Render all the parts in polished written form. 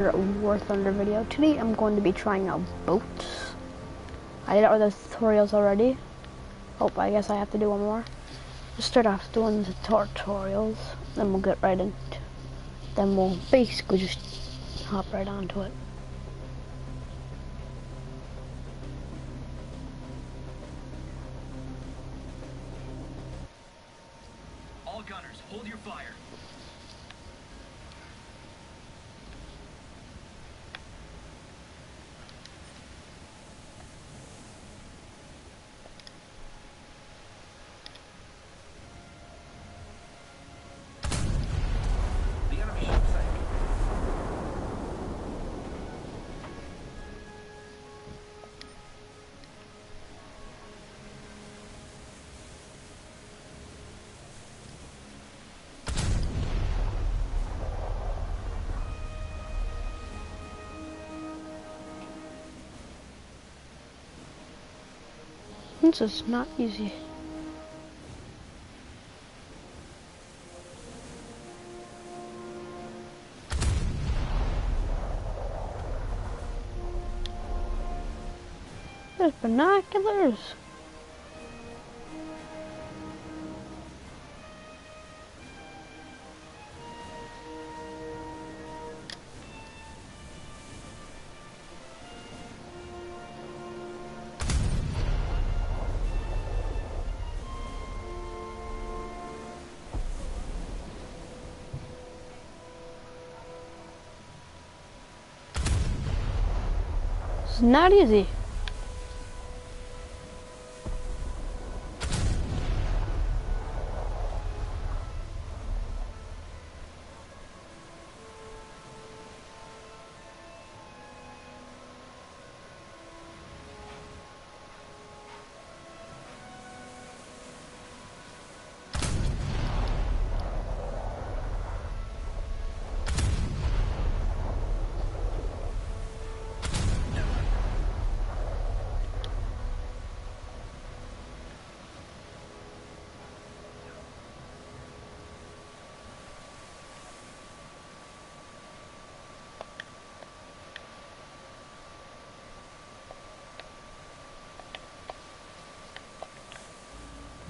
War Thunder video. Today I'm going to be trying out boats. I did all the tutorials already. Oh, I guess I have to do one more. Let's start off doing the tutorials, then we'll get right into. Then we'll basically just hop right onto it. All gunners, hold your fire. The enemy ship sank. This is not easy. There's binoculars. It's not easy.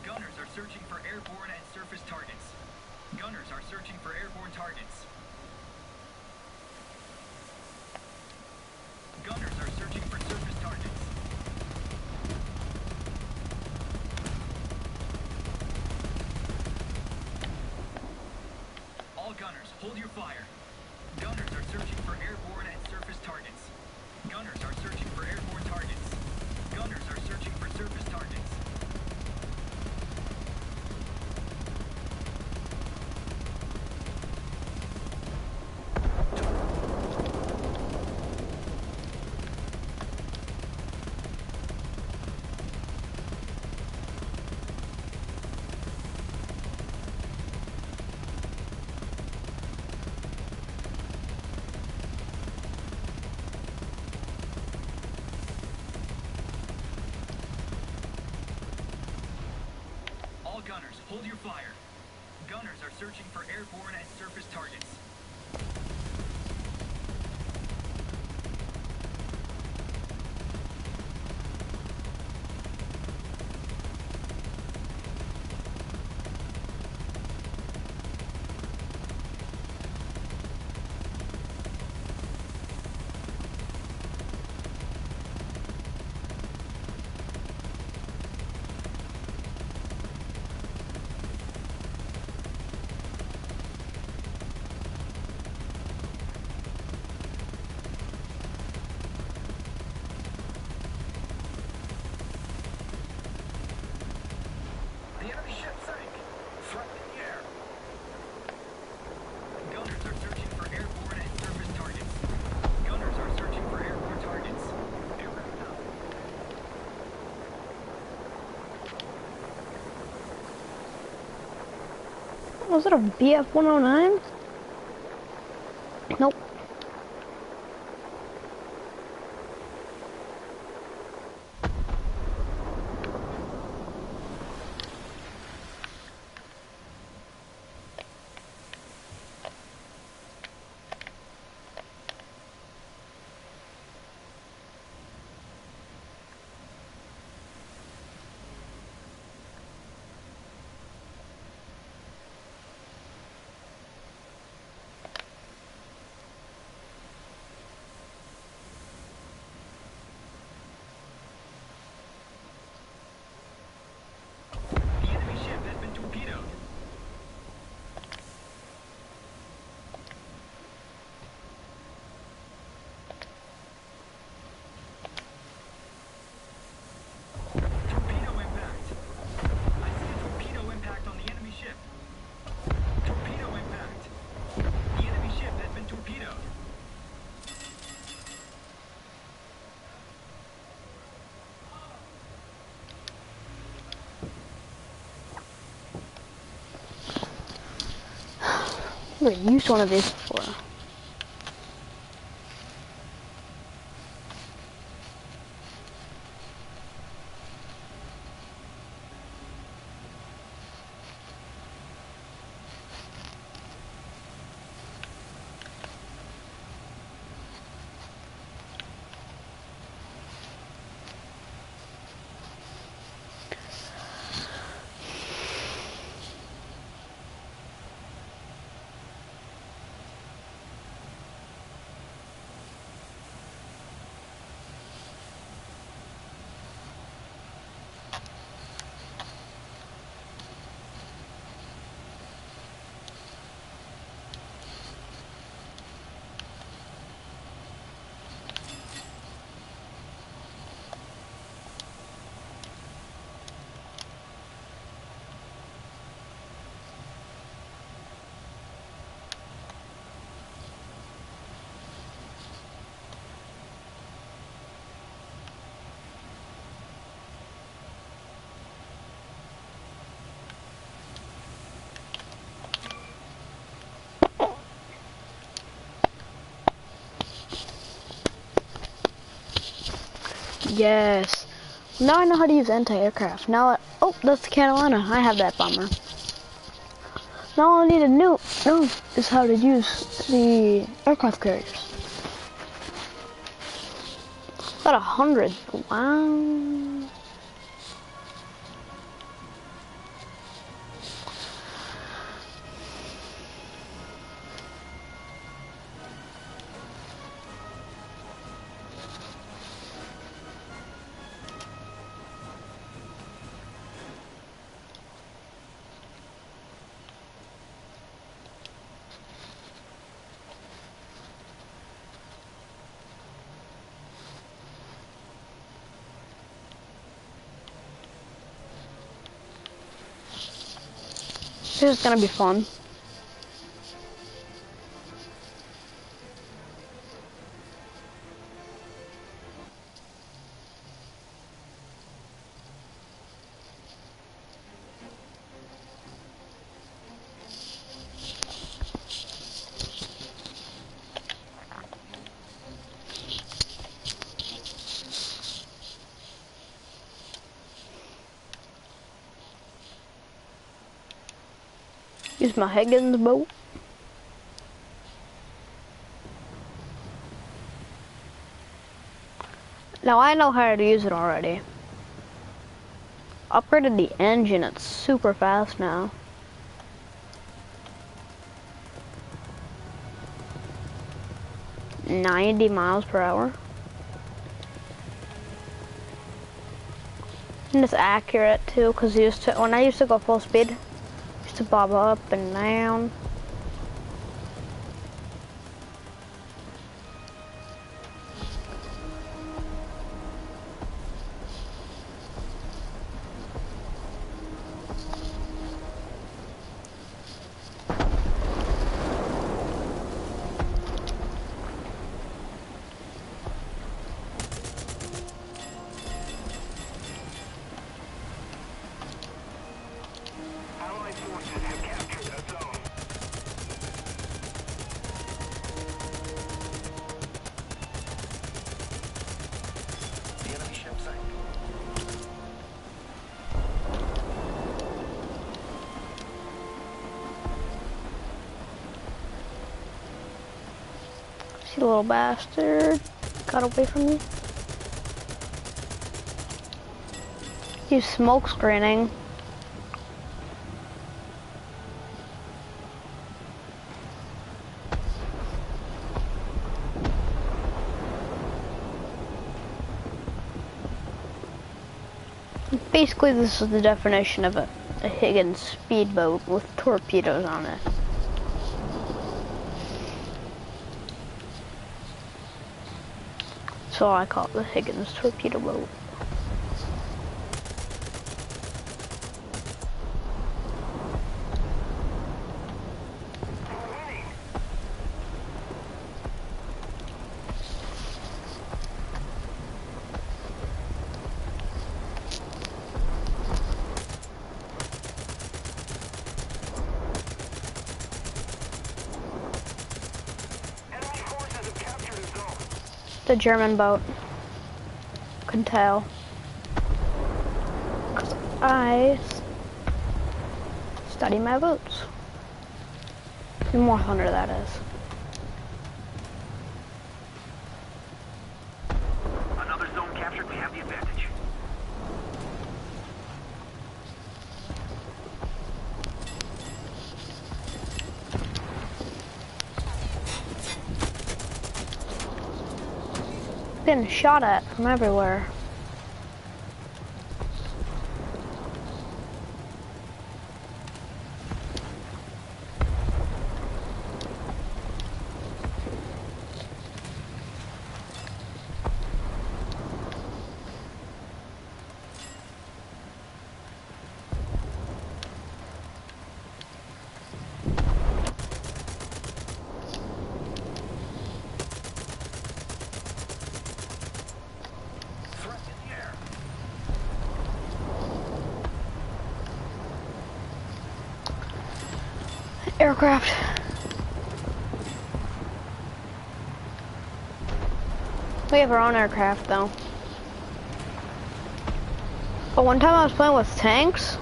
Gunners are searching for airborne and surface targets. Gunners are searching for airborne targets. Gunners are searching for surface targets. All gunners, hold your fire. Gunners are searching for airborne and surface targets. Gunners are searching for airborne targets. Gunners are searching for surface targets. All gunners, hold your fire. Gunners are searching for airborne and surface targets. The enemy ship sank. Threat in the air. Gunners are searching for airborne and surface targets. Gunners are searching for airborne targets. Aircraft down. Was it a BF-109? Nope. I've never used one of these before. Yes. Now I know how to use anti-aircraft. Now, oh, that's the Catalina. I have that bomber. Now all I need to know is how to use the aircraft carriers. About 100. Wow. This is gonna be fun. Use my Higgins boat. Now I know how to use it already. Upgraded the engine, it's super fast now. "90 miles per hour. And it's accurate too, because when I used to go full speed, I used to bob up and down. Allied forces have captured a zone. The enemy ship sank. See, little bastard got away from me. He's smoke screening. Basically, this is the definition of a Higgins speedboat with torpedoes on it. So I call it the Higgins torpedo boat. The German boat. Can tell. 'Cause I study my boats. The more thunder that is. Another zone captured. We have the advantage. Getting shot at from everywhere. Threat in the air. Aircraft. We have our own aircraft though. But one time I was playing with tanks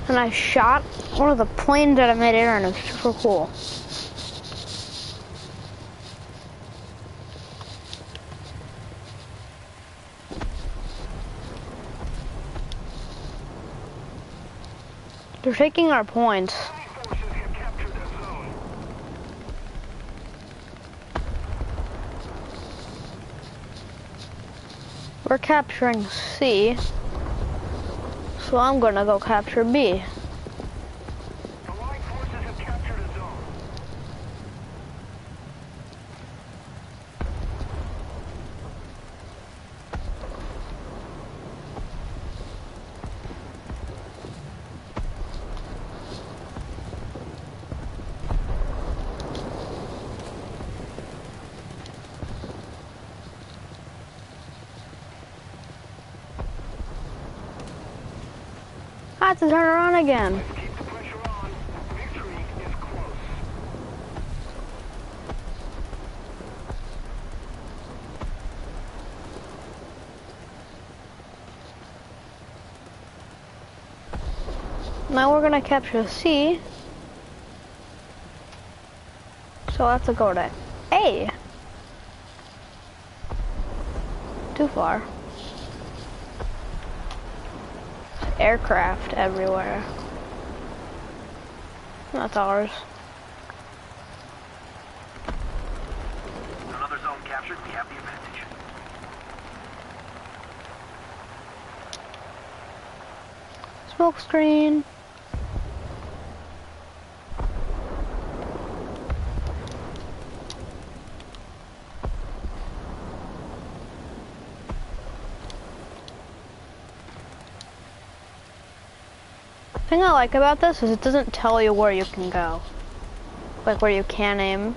and I shot one of the planes out of midair and it was super cool. They're taking our points. Enemy forces have captured that zone. We're capturing C, so I'm gonna go capture B. Allied forces have captured a zone. I have to turn around again. Keep the pressure on. Victory is close. Now we're gonna capture C. So I have to go to A. Too far. Aircraft everywhere. That's ours. Another zone captured. We have the advantage. Smoke screen. The thing I like about this is it doesn't tell you where you can go. Like where you can aim.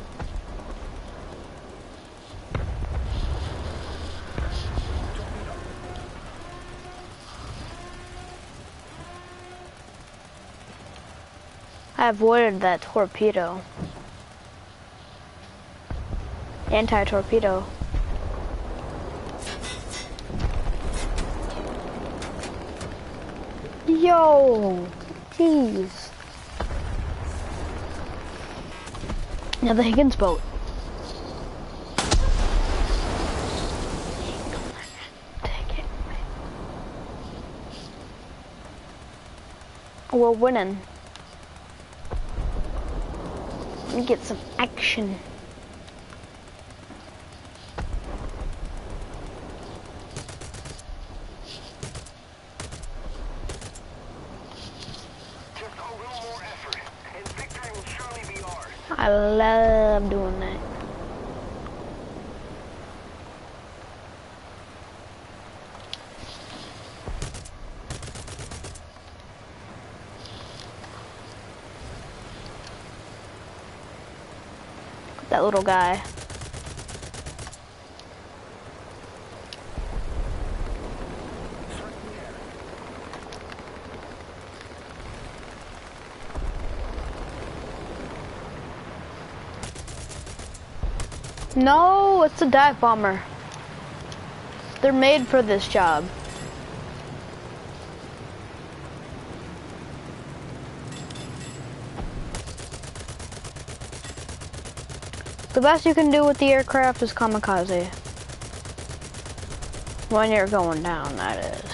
I avoided that torpedo. Anti-torpedo. Yo! Jeez. Now the Higgins boat. Take it. We're winning. Let me get some action. Just a little more effort, and victory will surely be ours. I love doing that. That little guy. No, it's a dive bomber. They're made for this job. The best you can do with the aircraft is kamikaze. When you're going down, that is.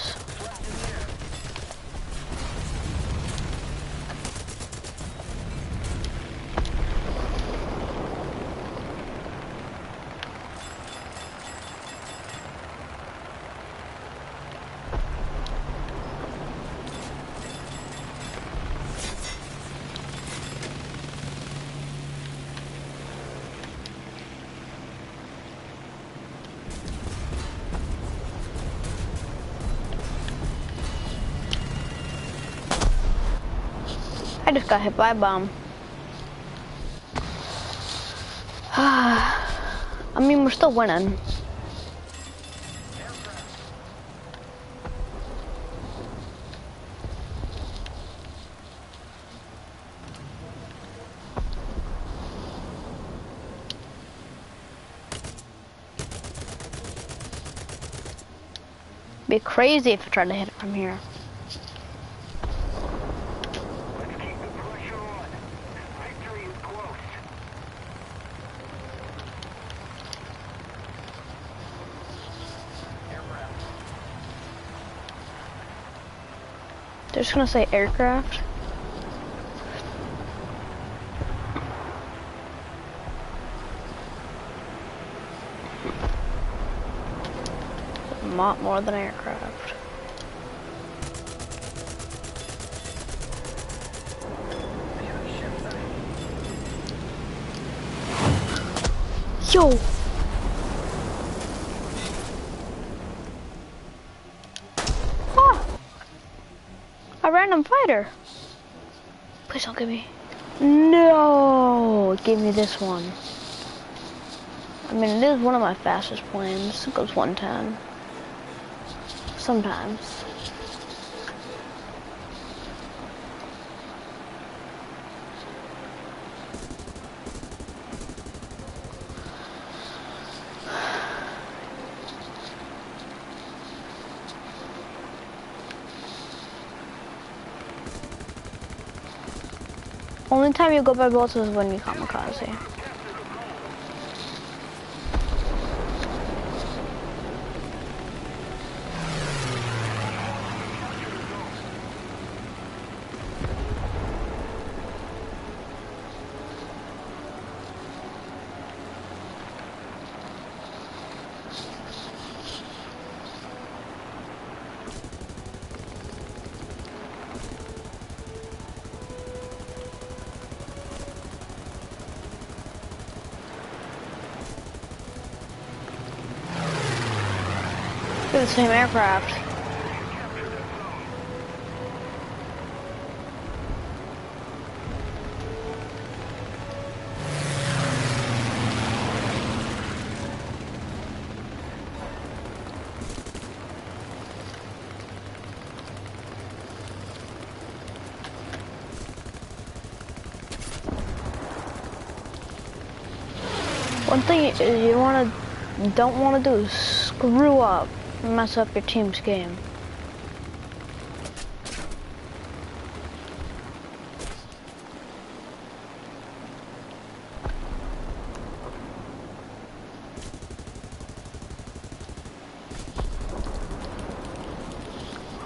I just got hit by a bomb. I mean, we're still winning. Be crazy if I tried to hit it from here. They're just gonna say aircraft. A lot more than aircraft. Yo! A random fighter. Please don't give me. No, give me this one. I mean, it is one of my fastest planes. It goes 110. Sometimes. Only time you go by boats is when you kamikaze. They're the same aircraft. One thing you don't want to do is screw up and mess up your team's game.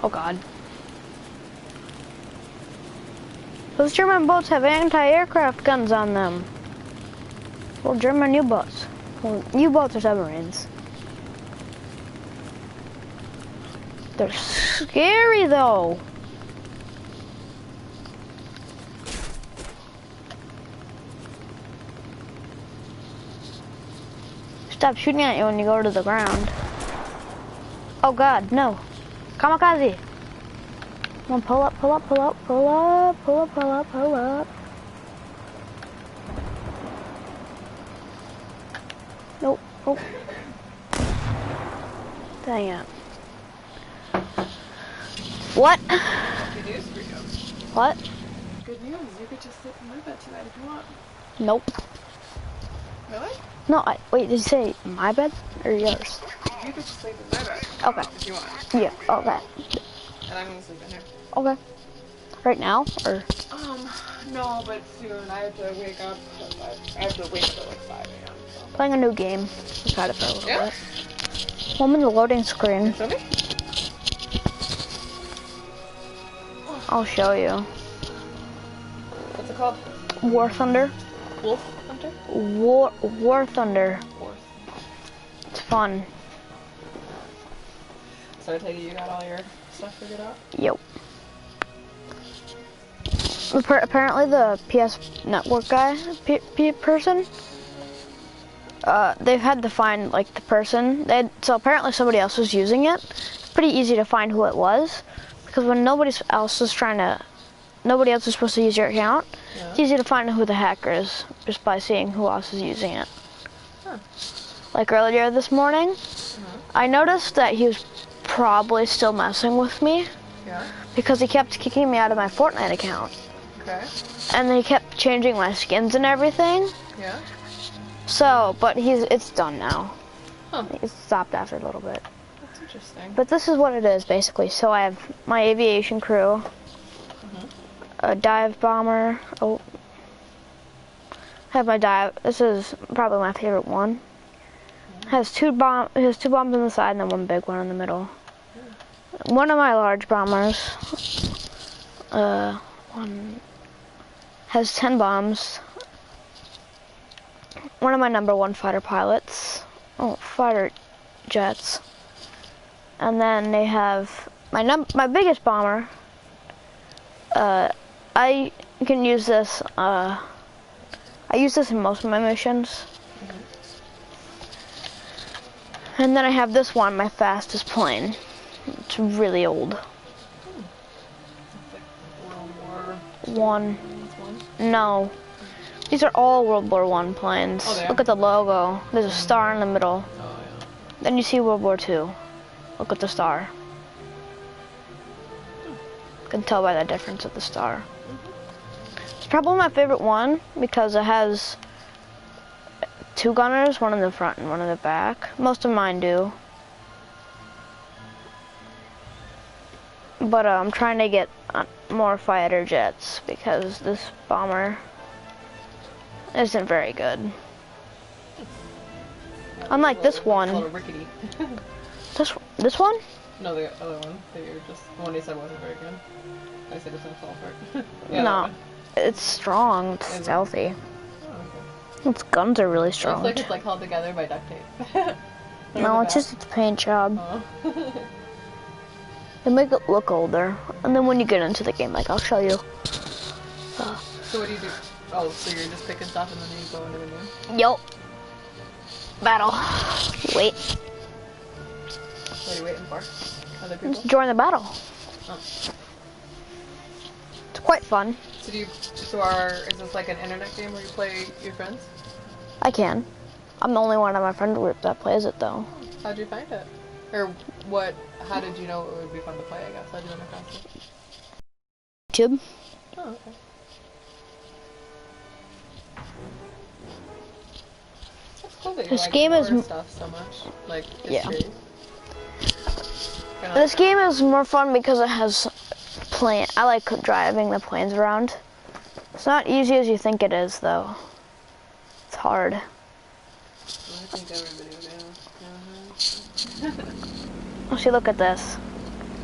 Oh God. Those German boats have anti-aircraft guns on them. Well, German U-boats. Well, U-boats are submarines. They're scary though. Stop shooting at you when you go to the ground. Oh God, no. Kamikaze. Come on, pull up, pull up, pull up, pull up, pull up, pull up, pull up. Nope, nope. Dang it. What? Good news for you. What? Good news. You could just sit in my bed tonight if you want. Nope. Really? No, wait, did you say my bed or yours? You could just sleep in my bed. Okay. If you want. Yeah, okay. And I'm gonna sleep in here. Okay. Right now, or? No, but soon I have to wake up. I have to wait till like 5 a.m. So. Playing a new game. I've had it for a little Yeah? bit. Well, I'm in the loading screen. Show me? I'll show you. What's it called? War Thunder. Wolf Hunter? War Thunder. Wolf. It's fun. So I take it you got all your stuff figured out? Yep. Apparently the PS Network guy, person, they've had to find like the person. So apparently somebody else was using it. It's pretty easy to find who it was, because when nobody else is supposed to use your account, Yeah. it's easy to find who the hacker is just by seeing who else is using it. Huh. Like earlier this morning, Uh-huh. I noticed that he was probably still messing with me Yeah. because he kept kicking me out of my Fortnite account. Okay. And then he kept changing my skins and everything. Yeah. So, but it's done now. Huh. It stopped after a little bit. That's interesting. But this is what it is, basically. So I have my aviation crew, a dive bomber. Oh, I have my dive. This is probably my favorite one. It has two bombs on the side and then one big one in the middle. One of my large bombers, one has 10 bombs. One of my #1 fighter pilots, fighter jets, and then they have my biggest bomber. I can use this. I use this in most of my missions. And then I have this one, my fastest plane. It's really old. It's like World War One. One. No. These are all World War I planes. Oh, they are? Look at the logo. There's a star in the middle. Oh yeah. Then you see World War II. Look at the star. You can tell by the difference of the star. It's probably my favorite one because it has 2 gunners, one in the front and one in the back. Most of mine do. But I'm trying to get more fighter jets because this bomber isn't very good. Unlike this It's a little one. rickety. This one? No, the other one that you're just the one you said wasn't very good. I said it's gonna fall apart. Yeah, that No. one. It's strong. It's Is it? stealthy. Oh, okay. Its guns are really Looks strong. like it's like held together by duct tape. No, it's just its paint job. Oh. They make it look older. And then when you get into the game, like I'll show you. So what do you do? Oh, so you're just picking stuff and then you go into the game? Yup. Battle. Wait. What are you waiting for? Other people? Join the battle. Oh. It's quite fun. So is this like an internet game where you play your friends? I can. I'm the only one in my friend group that plays it though. How'd you find it? Or how did you know it would be fun to play, I guess? How'd you run across it? YouTube. Oh, okay. That's cool that you This like game is horror stuff so much. Like, Yeah. history. Kinda This like game is more fun because it has plane. I like driving the planes around. It's not easy as you think it is though. It's hard. that. I think everybody would know. Oh, see, look at this.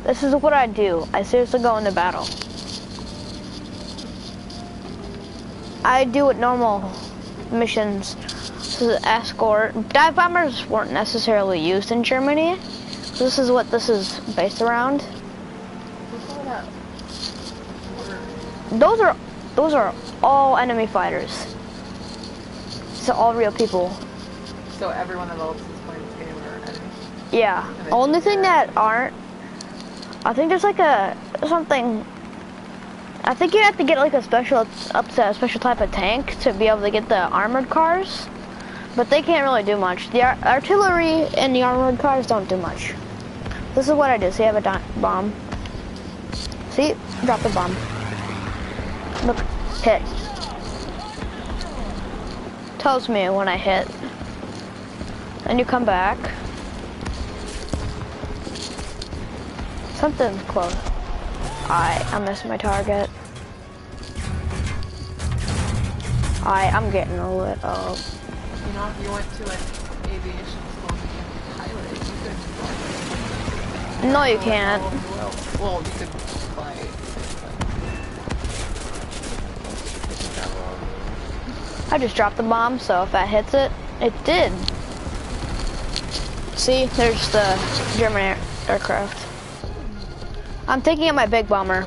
This is what I do. I seriously go into battle. I do it normal missions. This is escort. Dive bombers weren't necessarily used in Germany. This is what this is based around. What's all that? Those are all enemy fighters. These are all real people. So everyone involved is playing this game are enemies? Yeah. Only thing that aren't. I think there's like something. I think you have to get like a special type of tank to be able to get the armored cars, but they can't really do much. The artillery and the armored cars don't do much. This is what I do. See, I have a bomb. See, drop the bomb. Look, hit. Tells me when I hit. Then you come back. Something's close. I missed my target. I'm getting lit up. You know, if you went to like aviation school and became a pilot, you could fly. No, you can't. Well, you could fly. I just dropped the bomb, so if that hits it, it did. See, there's the German aircraft. I'm taking out my big bomber.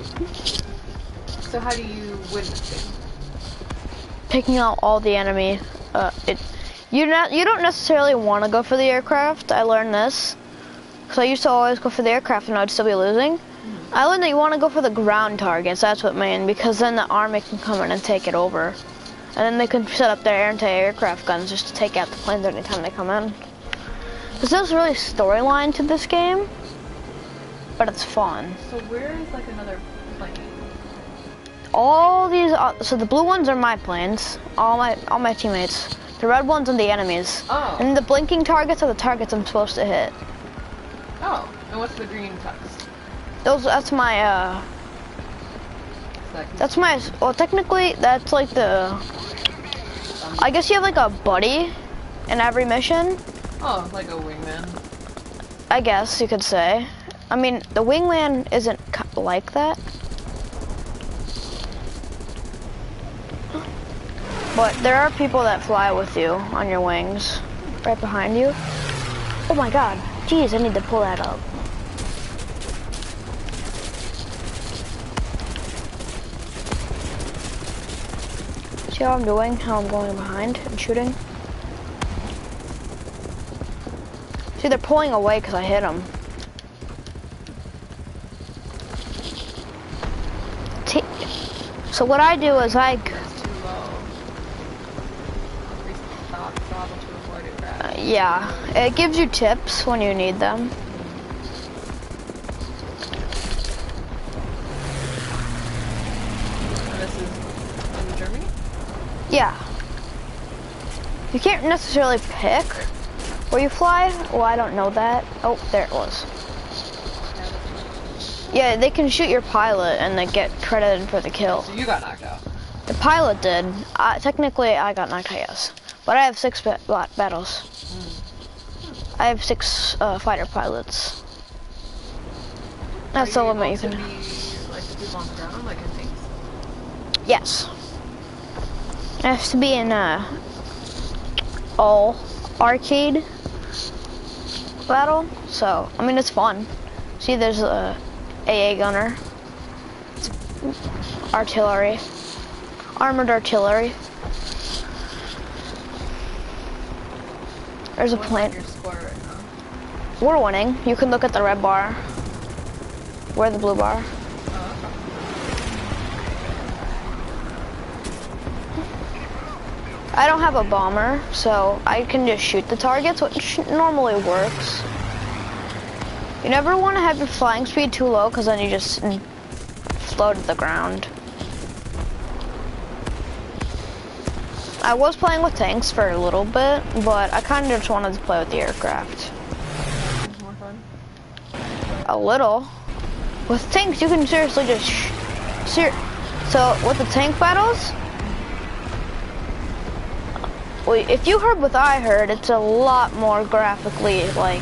So how do you win this thing? Taking out all the enemy. You don't necessarily want to go for the aircraft. I learned this. Because I used to always go for the aircraft and I'd still be losing. I learned that you want to go for the ground targets. That's what main, because then the army can come in and take it over. And then they can set up their anti-aircraft guns just to take out the planes anytime they come in. There's no really storyline to this game, but it's fun. So where is like another plane? All these, so the blue ones are my planes, all my teammates. The red ones are the enemies. Oh. And the blinking targets are the targets I'm supposed to hit. Oh, and what's the green tux? That's my, well, technically, that's like the, I guess you have like a buddy in every mission. Oh, like a wingman. I guess you could say. I mean, the wingman isn't like that. But there are people that fly with you on your wings, right behind you. Oh my god, jeez, I need to pull that up. See how I'm doing? How I'm going behind and shooting? See, they're pulling away because I hit them. So what I do is It's too low. Increase the throttle to avoid it crash. yeah, it gives you tips when you need them. And this is in Germany? Yeah. You can't necessarily pick where you fly. Well, I don't know that. Oh, there it was. Yeah, they can shoot your pilot and they get credited for the kill. So you got knocked out. The pilot did. Technically, I got knocked out, yes. But I have 6 battles. I have 6 fighter pilots. That's the limit you can. Be like the people on the ground, like in tanks? Yes. It has to be in all arcade battle. So, I mean, it's fun. See, there's a AA gunner. Artillery. Armored artillery. There's a plane. Your score right now? We're winning. You can look at the red bar. We're the blue bar. I don't have a bomber, so I can just shoot the targets, which normally works. You never want to have your flying speed too low, because then you just float to the ground. I was playing with tanks for a little bit, but I kind of just wanted to play with the aircraft. More fun? A little. With tanks, you can seriously just so with the tank battles, if you heard what I heard, it's a lot more graphically, like,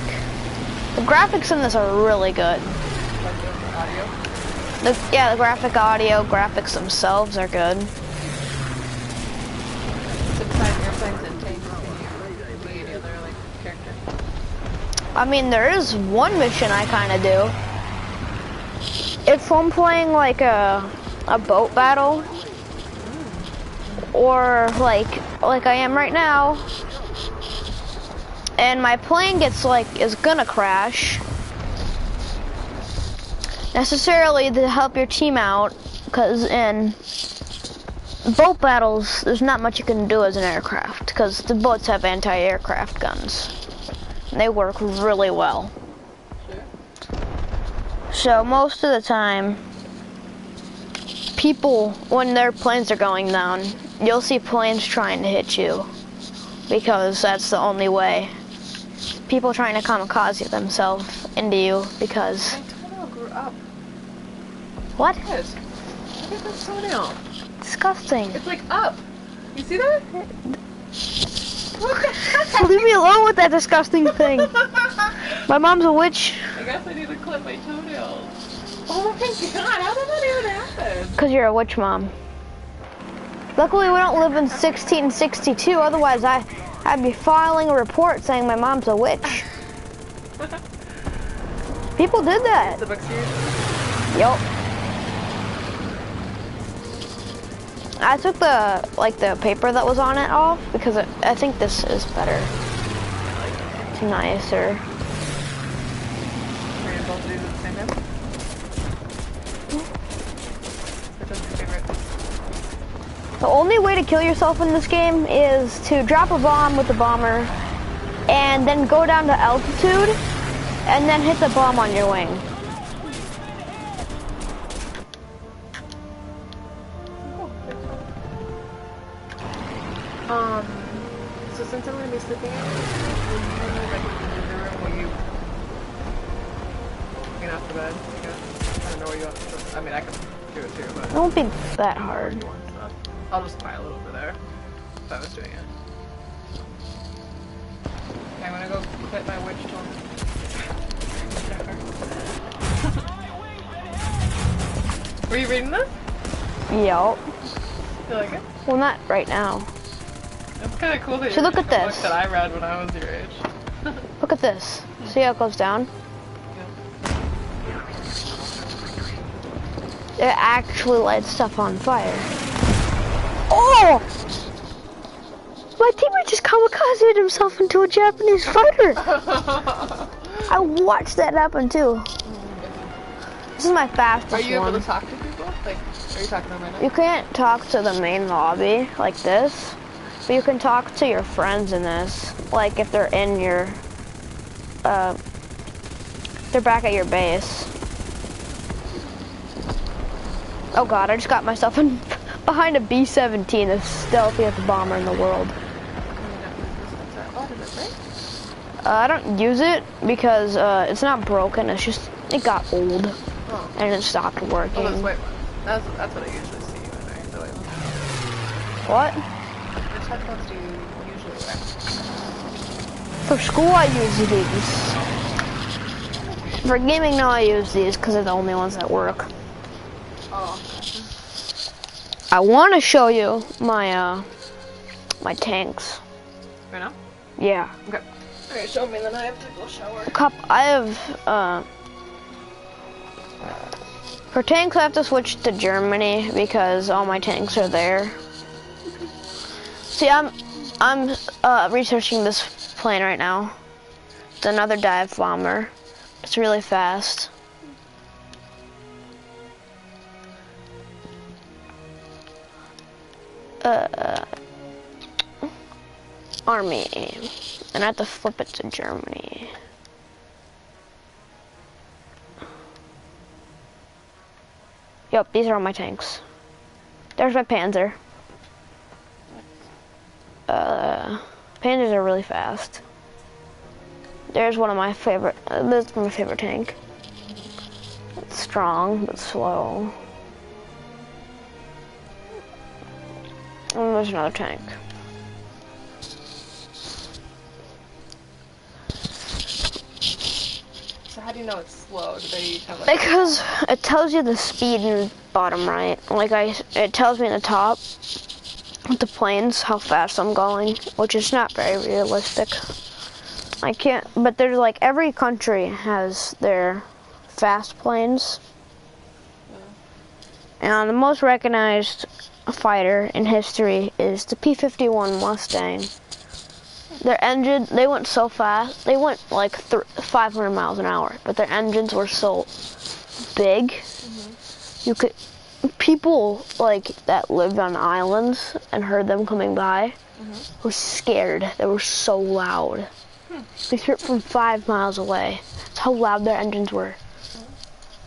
the graphics in this are really good. Like the audio? The graphic audio, graphics themselves are good. So besides airplanes and tanks, can you be any other like character? I mean, there is one mission I kind of do. If I'm playing like a boat battle, or like I am right now, and my plane is gonna crash, necessarily to help your team out, because in boat battles, there's not much you can do as an aircraft, because the boats have anti-aircraft guns. And they work really well. So most of the time, people, when their planes are going down, you'll see planes trying to hit you, because that's the only way. People trying to kamikaze themselves into you, because... up. What? Yes. Look at this toenail. Disgusting. It's like up. You see that? What the heck? Leave me alone with that disgusting thing. My mom's a witch. I guess I need to clip my toenails. Oh my god, how did that even happen? Because you're a witch, Mom. Luckily, we don't live in 1662. Otherwise, I'd be filing a report saying my mom's a witch. People did that. The book series? Yup. I took the paper that was on it off because I think this is better. It's nicer. We're gonna both do it at the same time? Which one's your favorite? The only way to kill yourself in this game is to drop a bomb with the bomber and then go down to altitude and then hit the bomb on your wing. So since I'm gonna be sleeping, will you get off the bed? I guess. I don't know where you want to. I mean, I can do it too, but It won't be that hard. I'll just pile it over there if I was doing it. Okay, I'm gonna go quit my witch tour. Were you reading this? Yup. You like it? Well, not right now. It's kind of cool that So you're look at reading a book this. that I read when I was your age. Look at this. See how it goes down? It actually lights stuff on fire. Oh! My teammate just kamikazed himself into a Japanese fighter. I watched that happen too. This is my fastest Are you able one. to talk to people? Like, are you talking to them right now? You can't talk to the main lobby like this, but you can talk to your friends in this. Like if they're in your, they're back at your base. Oh god, I just got myself in behind a B-17, the stealthiest bomber in the world. Oh, did it break? I don't use it because it's not broken, it's just, it got old Oh. and it stopped working. Oh, that's white one. That's what I usually see you in, right? The white one. What? Which headphones do you usually wear? For school I use these. For gaming, no, I use these because they're the only ones that work. Oh, gotcha. I want to show you my my tanks. Right now? Yeah. Okay. Alright, show me, then I have to go shower. I have for tanks I have to switch to Germany because all my tanks are there. See, I'm researching this plane right now. It's another dive bomber. It's really fast. Army, and I have to flip it to Germany. Yep, these are all my tanks. There's my Panzer. Panzers are really fast. There's one of my favorite, this is my favorite tank. It's strong, but slow. And there's another tank. So how do you know it's slow? Do they have like... Because it tells you the speed in the bottom right. Like it tells me in the top with the planes how fast I'm going, which is not very realistic. I can't, but there's like every country has their fast planes. And the most recognized fighter in history is the P-51 Mustang. Their engine, they went so fast, they went like 500 miles an hour, but their engines were so big, people like that lived on islands and heard them coming by were scared. They were so loud. They threw it from 5 miles away. That's how loud their engines were.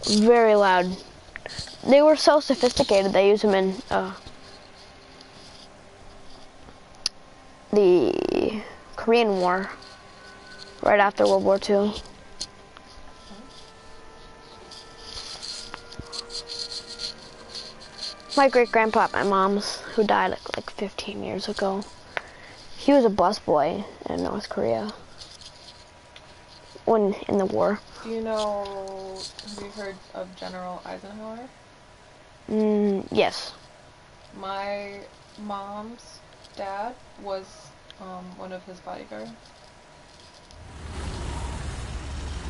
Very loud. They were so sophisticated, they used them in the Korean War, right after World War II. My great-grandpa at my mom's, who died like 15 years ago. He was a busboy in North Korea when in the war. Do you know, have you heard of General Eisenhower? Yes. My mom's dad was one of his bodyguards.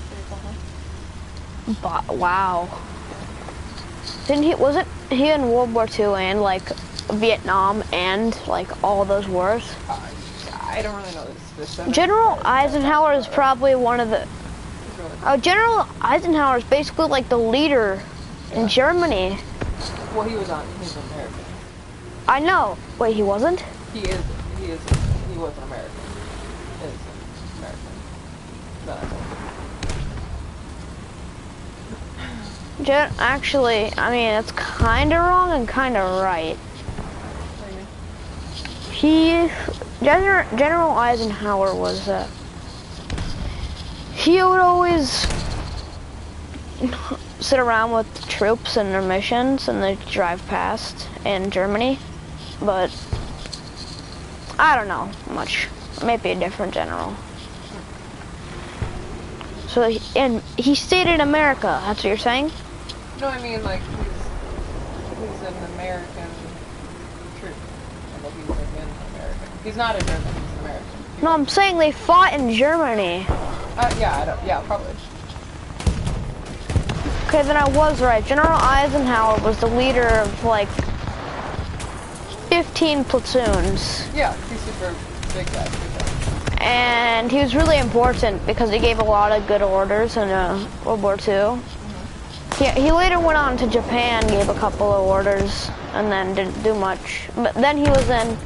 Pretty cool, huh? Wow. Wasn't he in World War II and like Vietnam and like all those wars? I don't really know the specifics. General Eisenhower is probably one of the. General Eisenhower is basically like the leader in Germany. Well, he's American. I know. Wait, he wasn't? He was an American. Is American. No, Actually, I mean, it's kind of wrong and kind of right. General Eisenhower was, he would always sit around with the troops and their missions and they'd drive past in Germany, but I don't know much. Maybe a different general. So, he stayed in America, that's what you're saying? No, I mean, like, he's an American troop. Well, he was an American. He's not a German, he's an American. No, I'm saying they fought in Germany. Yeah, probably. Okay, then I was right. General Eisenhower was the leader of, like, 15 platoons. Yeah, he's super big guy. And he was really important because he gave a lot of good orders in World War II. He later went on to Japan, gave a couple of orders, and then didn't do much. But then he was in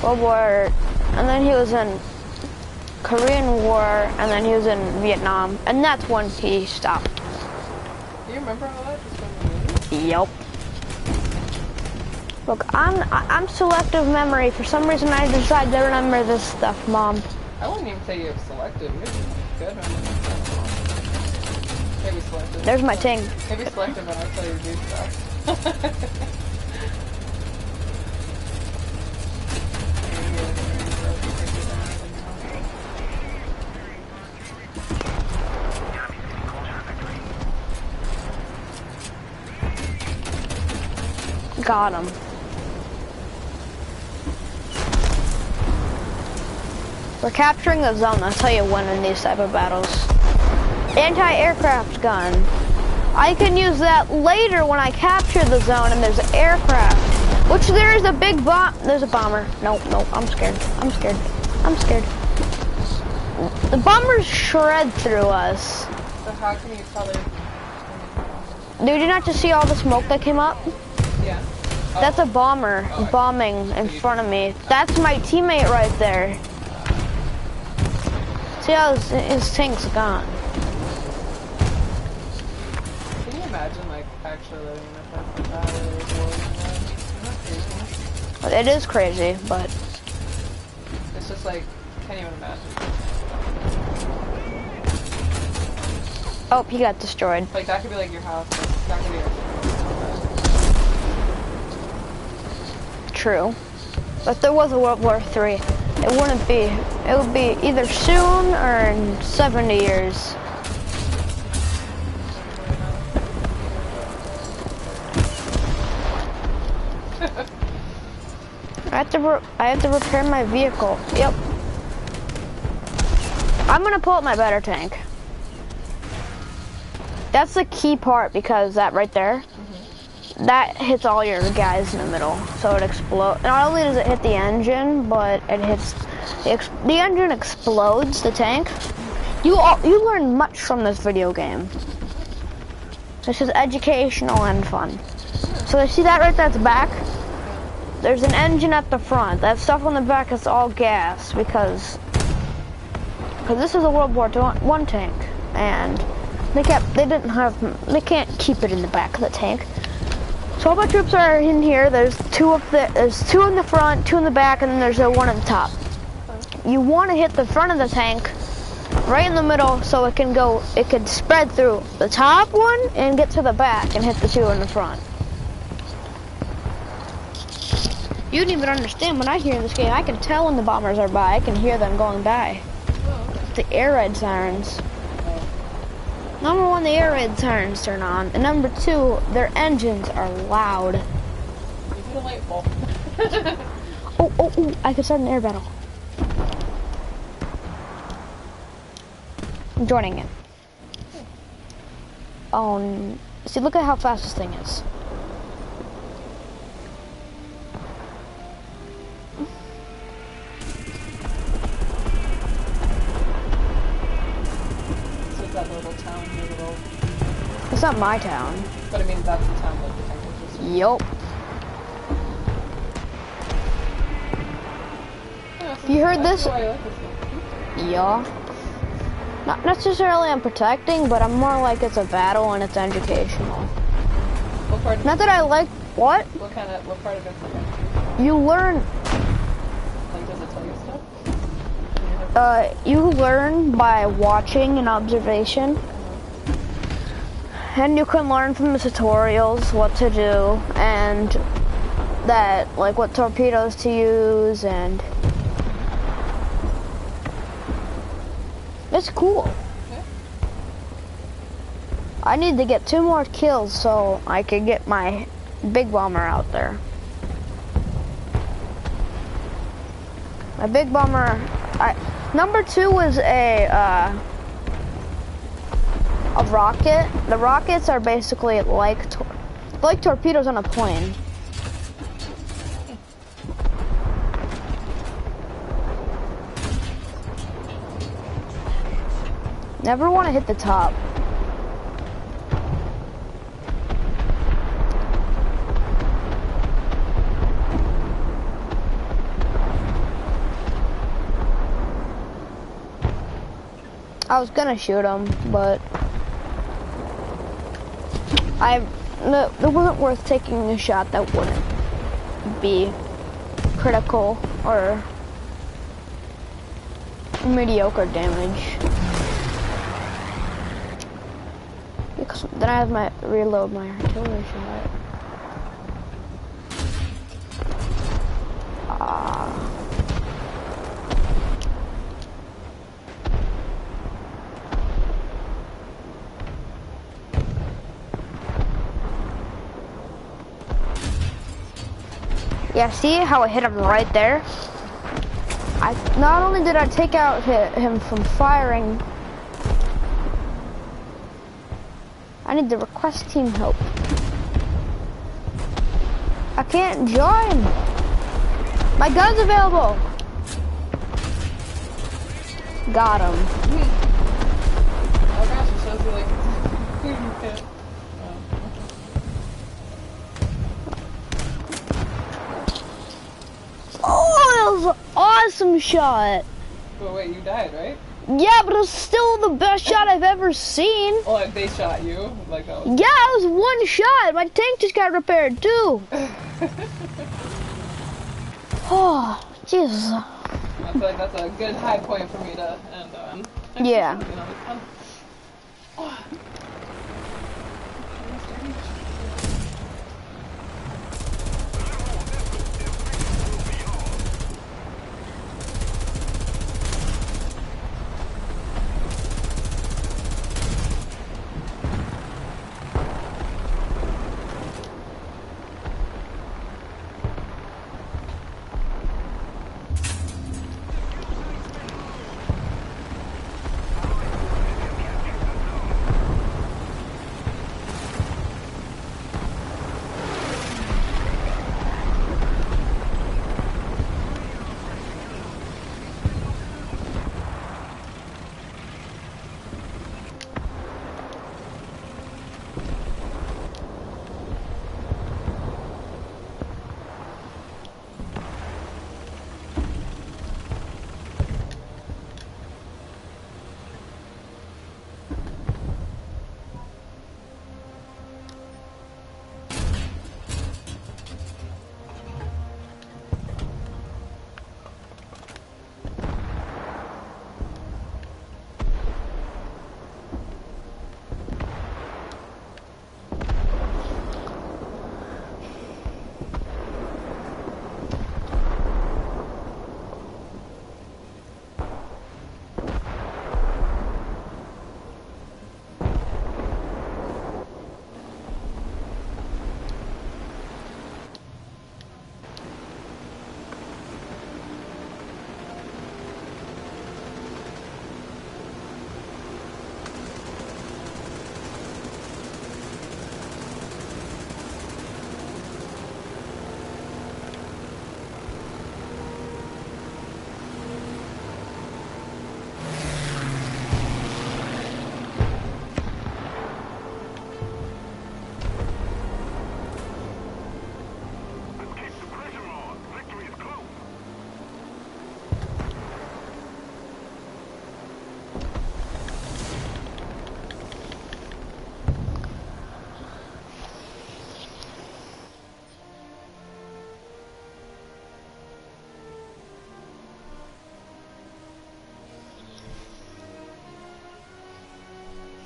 and then he was in Korean War, and then he was in Vietnam, and that's when he stopped. Do you remember all that? Just from the movie? Yep. Look, I'm selective memory. For some reason, I decide to remember this stuff, Mom. I wouldn't even say you have selective. You're good memory. Maybe selective. There's my ting. Maybe selective when I tell you to do stuff. Got him. We're capturing the zone. That's how you win in these type of battles. Anti-aircraft gun. I can use that later when I capture the zone and there's an aircraft. Which there is a big bomb. There's a bomber. No, I'm scared. I'm scared. The bombers shred through us. So how can you tell they're... Did you not just see all the smoke that came up? Yeah. That's a bomber bombing in front of me. That's my teammate right there. See how his tank's gone. Can you imagine, like, actually living in a place like that where there's wars and that? Isn't that crazy? It is crazy, but... It's just like, can't even imagine. Oh, he got destroyed. Like, that could be like your house. Like, that could be your house. True. If there was a World War III, it wouldn't be. It would be either soon or in 70 years. I have to repair my vehicle. Yep. I'm gonna pull up my better tank. That's the key part because that right there, that hits all your guys in the middle, so it explodes. Not only does it hit the engine, but it hits the engine explodes the tank. You learn much from this video game. This is educational and fun. So you see that right there at the back? There's an engine at the front. That stuff on the back is all gas because this is a World War I tank, and they can't keep it in the back of the tank. So all my troops are in here. There's two in the front, two in the back, and then there's one at the top. You want to hit the front of the tank, right in the middle, so it can spread through the top one and get to the back and hit the two in the front. You didn't even understand. When I hear this game, I can tell when the bombers are by. I can hear them going by. Oh, okay. The air raid sirens. Number one, the air raid sirens turn on. And number two, their engines are loud. You hit a light bulb. Oh, I could start an air battle. I'm joining it. See, look at how fast this thing is. So it's that little town, the little... It's not my town. But I mean, that's the town that the tank was just in. Yup. Yeah, so You heard that's this? why I like this game. Yeah. Not necessarily I'm protecting, but I'm more like it's a battle and it's educational. What part of Not that I like what? what part of it's like? You learn Like, does it tell you stuff? you learn by watching and observation. And you can learn from the tutorials what to do and that like what torpedoes to use, and it's cool. Okay. I need to get 2 more kills so I can get my big bomber out there. My big bomber, number 2 was a rocket. The rockets are basically like torpedoes on a plane. Never want to hit the top. I was gonna shoot him, but it wasn't worth taking a shot that wouldn't be critical or mediocre damage. Because then I have my reload my artillery shot. Yeah, see how I hit him right there? Not only did I take out him from firing, I need to request team help. I can't join. My gun's available. Got him. Oh gosh, it shows you like... Oh, that was an awesome shot. But wait, you died, right? Yeah, but it's still the best shot I've ever seen. Oh, like they shot you? Like that was... Yeah, it was one shot. My tank just got repaired too. Oh, Jesus. I feel like that's a good high point for me to end on. Yeah. You know, it's fun.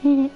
Hehe.